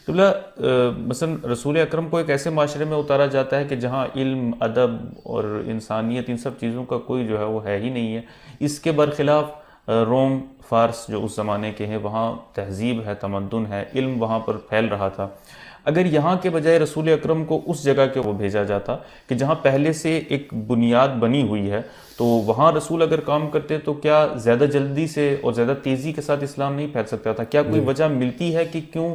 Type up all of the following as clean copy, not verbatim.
قبلہ مثلا رسول اکرم کو ایک ایسے معاشرے میں اتارا جاتا ہے کہ جہاں علم، ادب اور انسانیت ان سب چیزوں کا کوئی جو ہے وہ ہے ہی نہیں ہے. اس کے برخلاف روم، فارس جو اس زمانے کے ہیں، وہاں تہذیب ہے، تمدن ہے، علم وہاں پر پھیل رہا تھا. اگر یہاں کے بجائے رسول اکرم کو اس جگہ کے وہ بھیجا جاتا کہ جہاں پہلے سے ایک بنیاد بنی ہوئی ہے، تو وہاں رسول اگر کام کرتے تو کیا زیادہ جلدی سے اور زیادہ تیزی کے ساتھ اسلام نہیں پھیل سکتا تھا؟ کیا کوئی وجہ ملتی ہے کہ کیوں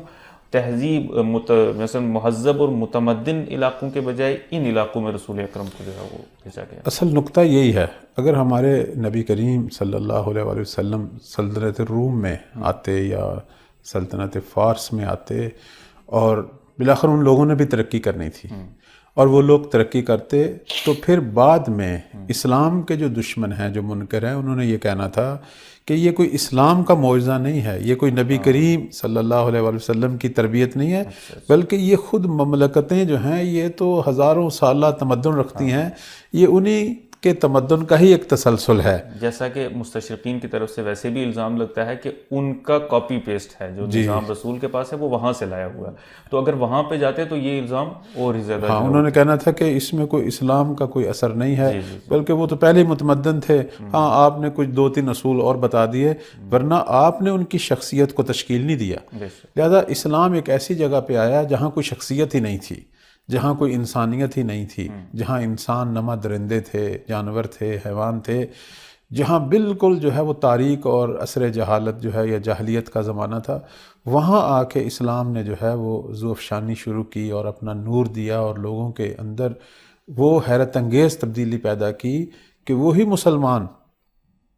تہذیب مثلا مہذب اور متمدن علاقوں کے بجائے ان علاقوں میں رسول اکرم کو جو ہے وہ بھیجا گیا؟ اصل نقطہ یہی ہے، اگر ہمارے نبی کریم صلی اللہ علیہ وآلہ وسلم سلطنت روم میں آتے یا سلطنت فارس میں آتے، اور بالآخر ان لوگوں نے بھی ترقی کرنی تھی، اور وہ لوگ ترقی کرتے، تو پھر بعد میں اسلام کے جو دشمن ہیں، جو منکر ہیں، انہوں نے یہ کہنا تھا کہ یہ کوئی اسلام کا معجزہ نہیں ہے، یہ کوئی نبی کریم صلی اللہ علیہ وآلہ وسلم کی تربیت نہیں ہے، بلکہ یہ خود مملکتیں جو ہیں یہ تو ہزاروں سالہ تمدن رکھتی ہیں، یہ انہی کے تمدن کا ہی ایک تسلسل ہے. جیسا کہ مستشرقین کی طرف سے ویسے بھی الزام لگتا ہے کہ ان کا کاپی پیسٹ ہے، جو نظام رسول کے پاس ہے وہ وہاں سے لایا ہوا ہے. تو اگر وہاں پہ جاتے تو یہ الزام اور ہی زیادہ ہاں، انہوں نے کہنا تھا کہ اس میں کوئی اسلام کا کوئی اثر نہیں ہے، بلکہ وہ تو پہلے ہی متمدن تھے. ہاں، آپ نے کچھ 2-3 اصول اور بتا دیے، ورنہ آپ نے ان کی شخصیت کو تشکیل نہیں دیا. لہذا اسلام ایک ایسی جگہ پہ آیا جہاں کوئی شخصیت ہی نہیں تھی، جہاں کوئی انسانیت ہی نہیں تھی، جہاں انسان نما درندے تھے، جانور تھے، حیوان تھے، جہاں بالکل جو ہے وہ تاریک اور عصر جہالت جو ہے یا جاہلیت کا زمانہ تھا. وہاں آ کے اسلام نے جو ہے وہ ذو افشانی شروع کی اور اپنا نور دیا، اور لوگوں کے اندر وہ حیرت انگیز تبدیلی پیدا کی کہ وہی مسلمان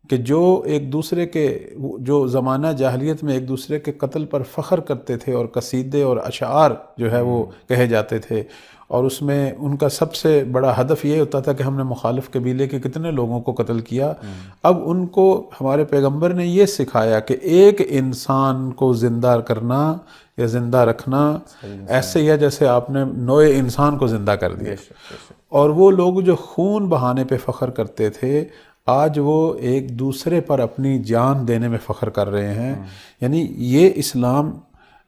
کہ جو ایک دوسرے کے، جو زمانہ جاہلیت میں ایک دوسرے کے قتل پر فخر کرتے تھے، اور قصیدے اور اشعار جو ہے وہ کہے جاتے تھے، اور اس میں ان کا سب سے بڑا ہدف یہ ہوتا تھا کہ ہم نے مخالف قبیلے کے کتنے لوگوں کو قتل کیا. اب ان کو ہمارے پیغمبر نے یہ سکھایا کہ ایک انسان کو زندہ کرنا یا زندہ رکھنا ایسے ہی ہے جیسے آپ نے نوع انسان کو زندہ کر دیا. اور وہ لوگ جو خون بہانے پہ فخر کرتے تھے، آج وہ ایک دوسرے پر اپنی جان دینے میں فخر کر رہے ہیں. یعنی یہ اسلام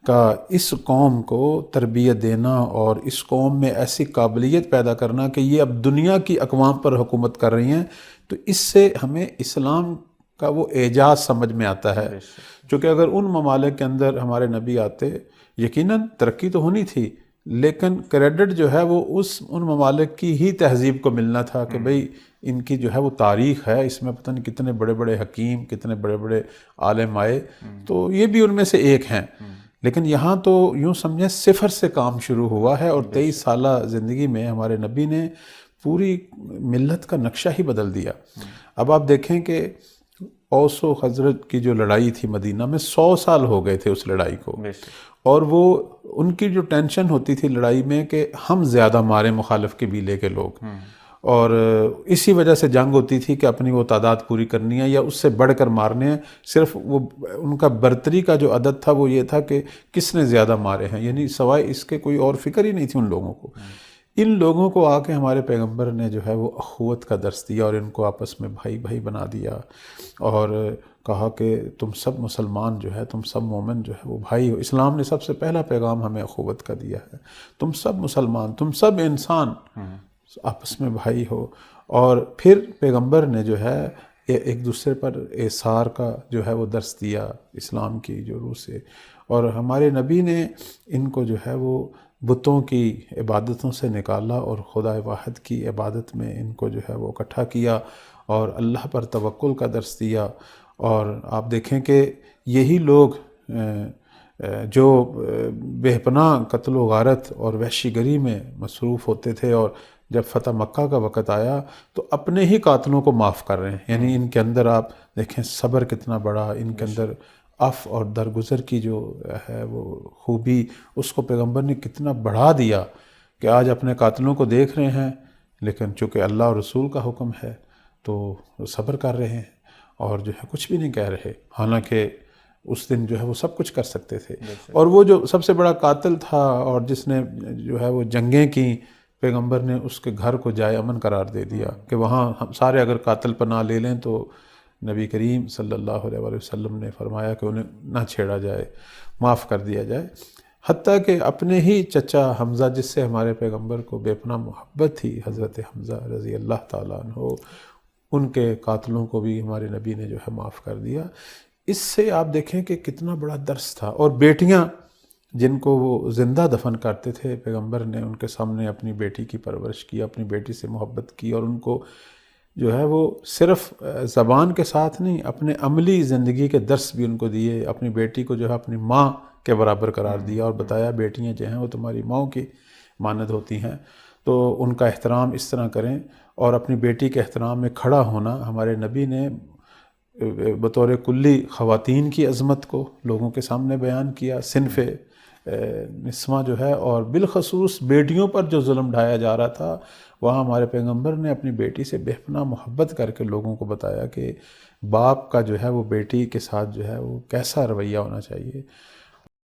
کا اس قوم کو تربیت دینا اور اس قوم میں ایسی قابلیت پیدا کرنا کہ یہ اب دنیا کی اقوام پر حکومت کر رہی ہیں، تو اس سے ہمیں اسلام کا وہ اعجاز سمجھ میں آتا ہے. چونکہ اگر ان ممالک کے اندر ہمارے نبی آتے، یقیناً ترقی تو ہونی تھی، لیکن کریڈٹ جو ہے وہ ان ممالک کی ہی تہذیب کو ملنا تھا کہ بھئی ان کی جو ہے وہ تاریخ ہے، اس میں پتہ نہیں کتنے بڑے بڑے حکیم، کتنے بڑے بڑے عالم آئے، تو یہ بھی ان میں سے ایک ہیں. لیکن یہاں تو یوں سمجھیں صفر سے کام شروع ہوا ہے، اور 23 سالہ زندگی میں ہمارے نبی نے پوری ملت کا نقشہ ہی بدل دیا. اب آپ دیکھیں کہ اوس و خزرج کی جو لڑائی تھی مدینہ میں، 100 سال ہو گئے تھے اس لڑائی کو، اور وہ ان کی جو ٹینشن ہوتی تھی لڑائی میں کہ ہم زیادہ مارے مخالف قبیلے کے لوگ، اور اسی وجہ سے جنگ ہوتی تھی کہ اپنی وہ تعداد پوری کرنی ہے یا اس سے بڑھ کر مارنے ہیں. صرف وہ ان کا برتری کا جو عدد تھا وہ یہ تھا کہ کس نے زیادہ مارے ہیں، یعنی سوائے اس کے کوئی اور فکر ہی نہیں تھی ان لوگوں کو. ان لوگوں کو آ کے ہمارے پیغمبر نے جو ہے وہ اخوت کا درس دیا، اور ان کو آپس میں بھائی بھائی بنا دیا، اور کہا کہ تم سب مسلمان جو ہے، تم سب مومن جو ہے وہ بھائی ہو. اسلام نے سب سے پہلا پیغام ہمیں اخوت کا دیا ہے، تم سب مسلمان، تم سب انسان آپس میں بھائی ہو. اور پھر پیغمبر نے جو ہے ایک دوسرے پر ایثار کا جو ہے وہ درس دیا اسلام کی جو روح سے. اور ہمارے نبی نے ان کو جو ہے وہ بتوں کی عبادتوں سے نکالا، اور خدا واحد کی عبادت میں ان کو جو ہے وہ اکٹھا کیا، اور اللہ پر توکل کا درس دیا. اور آپ دیکھیں کہ یہی لوگ جو بے پناہ قتل و غارت اور وحشی گری میں مصروف ہوتے تھے، اور جب فتح مکہ کا وقت آیا تو اپنے ہی قاتلوں کو معاف کر رہے ہیں. یعنی ان کے اندر آپ دیکھیں صبر کتنا بڑا، ان کے اندر عفو اور درگزر کی جو ہے وہ خوبی، اس کو پیغمبر نے کتنا بڑھا دیا کہ آج اپنے قاتلوں کو دیکھ رہے ہیں، لیکن چونکہ اللہ اور رسول کا حکم ہے تو صبر کر رہے ہیں، اور جو ہے کچھ بھی نہیں کہہ رہے، حالانکہ اس دن جو ہے وہ سب کچھ کر سکتے تھے. اور وہ جو سب سے بڑا قاتل تھا اور جس نے جو ہے وہ جنگیں کی، پیغمبر نے اس کے گھر کو جائے امن قرار دے دیا کہ وہاں ہم سارے اگر قاتل پناہ لے لیں تو نبی کریم صلی اللہ علیہ وآلہ وسلم نے فرمایا کہ انہیں نہ چھیڑا جائے، معاف کر دیا جائے. حتیٰ کہ اپنے ہی چچا حمزہ، جس سے ہمارے پیغمبر کو بے پناہ محبت تھی، حضرت حمزہ رضی اللہ تعالیٰ عنہ، ان کے قاتلوں کو بھی ہمارے نبی نے جو ہے معاف کر دیا۔ اس سے آپ دیکھیں کہ کتنا بڑا درس تھا۔ اور بیٹیاں جن کو وہ زندہ دفن کرتے تھے، پیغمبر نے ان کے سامنے اپنی بیٹی کی پرورش کی، اپنی بیٹی سے محبت کی، اور ان کو جو ہے وہ صرف زبان کے ساتھ نہیں، اپنے عملی زندگی کے درس بھی ان کو دیے، اپنی بیٹی کو جو ہے اپنی ماں کے برابر قرار دیا اور بتایا بیٹیاں جو ہیں وہ تمہاری ماں کی مانند ہوتی ہیں، تو ان کا احترام اس طرح کریں۔ اور اپنی بیٹی کے احترام میں کھڑا ہونا، ہمارے نبی نے بطور کلی خواتین کی عظمت کو لوگوں کے سامنے بیان کیا، صنف نسواں جو ہے، اور بالخصوص بیٹیوں پر جو ظلم ڈھایا جا رہا تھا، وہاں ہمارے پیغمبر نے اپنی بیٹی سے بے پناہ محبت کر کے لوگوں کو بتایا کہ باپ کا جو ہے وہ بیٹی کے ساتھ جو ہے وہ کیسا رویہ ہونا چاہیے۔